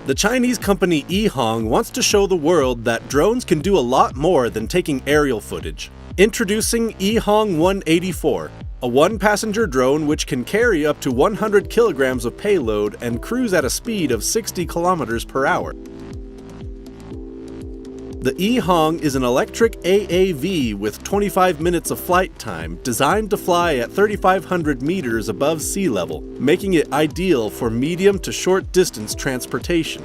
The Chinese company Ehong wants to show the world that drones can do a lot more than taking aerial footage. Introducing Ehong 184, a one-passenger drone which can carry up to 100 kilograms of payload and cruise at a speed of 60 kilometers per hour. The Ehong is an electric AAV with 25 minutes of flight time, designed to fly at 3,500 meters above sea level, making it ideal for medium to short distance transportation.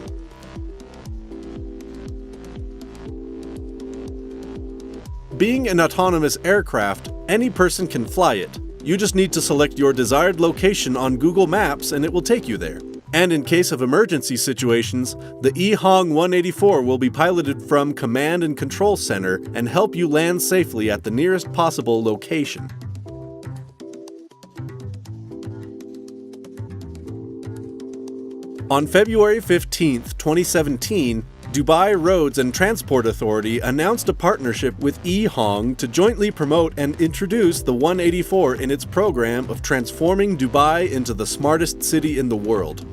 Being an autonomous aircraft, any person can fly it. You just need to select your desired location on Google Maps and it will take you there. And in case of emergency situations, the Ehong 184 will be piloted from Command and Control Center and help you land safely at the nearest possible location. On February 15, 2017, Dubai Roads and Transport Authority announced a partnership with Ehong to jointly promote and introduce the 184 in its program of transforming Dubai into the smartest city in the world.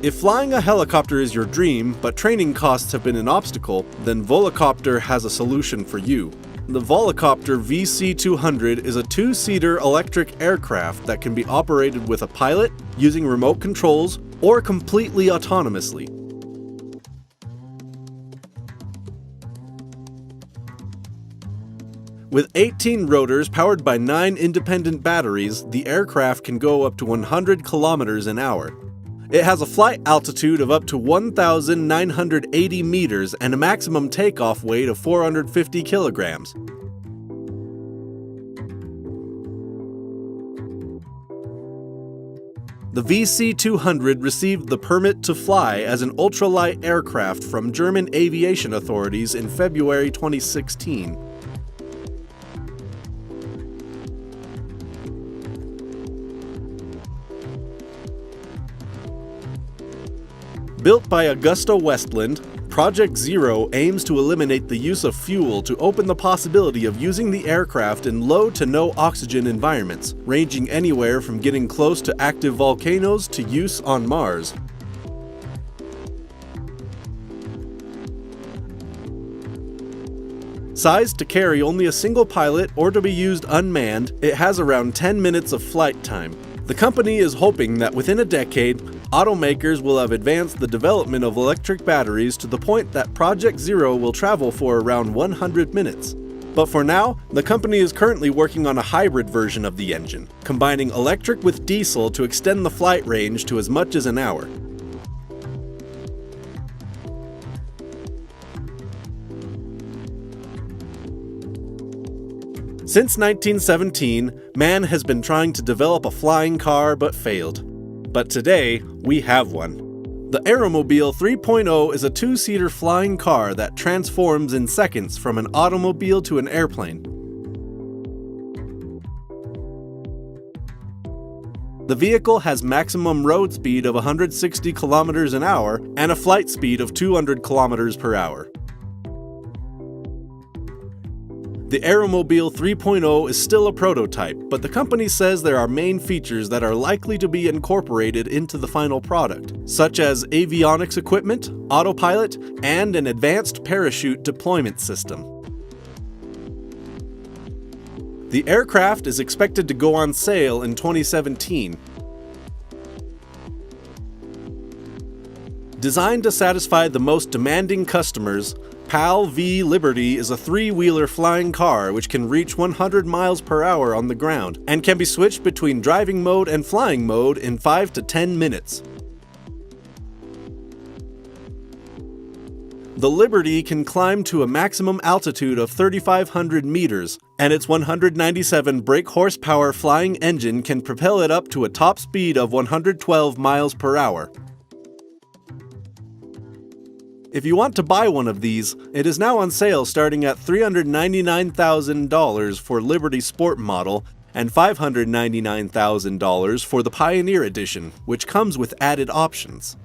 If flying a helicopter is your dream, but training costs have been an obstacle, then Volocopter has a solution for you. The Volocopter VC200 is a two-seater electric aircraft that can be operated with a pilot, using remote controls, or completely autonomously. With 18 rotors powered by 9 independent batteries, the aircraft can go up to 100 kilometers an hour. It has a flight altitude of up to 1,980 meters and a maximum takeoff weight of 450 kilograms. The VC200 received the permit to fly as an ultralight aircraft from German aviation authorities in February 2016. Built by AgustaWestland, Project Zero aims to eliminate the use of fuel to open the possibility of using the aircraft in low to no oxygen environments, ranging anywhere from getting close to active volcanoes to use on Mars. Sized to carry only a single pilot or to be used unmanned, it has around 10 minutes of flight time. The company is hoping that within a decade, automakers will have advanced the development of electric batteries to the point that Project Zero will travel for around 100 minutes. But for now, the company is currently working on a hybrid version of the engine, combining electric with diesel to extend the flight range to as much as an hour. Since 1917, man has been trying to develop a flying car but failed. But today, we have one. The Aeromobile 3.0 is a two-seater flying car that transforms in seconds from an automobile to an airplane. The vehicle has maximum road speed of 160 kilometers an hour and a flight speed of 200 kilometers per hour. The Aeromobile 3.0 is still a prototype, but the company says there are main features that are likely to be incorporated into the final product, such as avionics equipment, autopilot, and an advanced parachute deployment system. The aircraft is expected to go on sale in 2017. Designed to satisfy the most demanding customers, PAL V Liberty is a three-wheeler flying car which can reach 100 miles per hour on the ground and can be switched between driving mode and flying mode in 5 to 10 minutes. The Liberty can climb to a maximum altitude of 3,500 meters, and its 197 brake horsepower flying engine can propel it up to a top speed of 112 miles per hour. If you want to buy one of these, it is now on sale starting at $399,000 for Liberty Sport model and $599,000 for the Pioneer Edition, which comes with added options.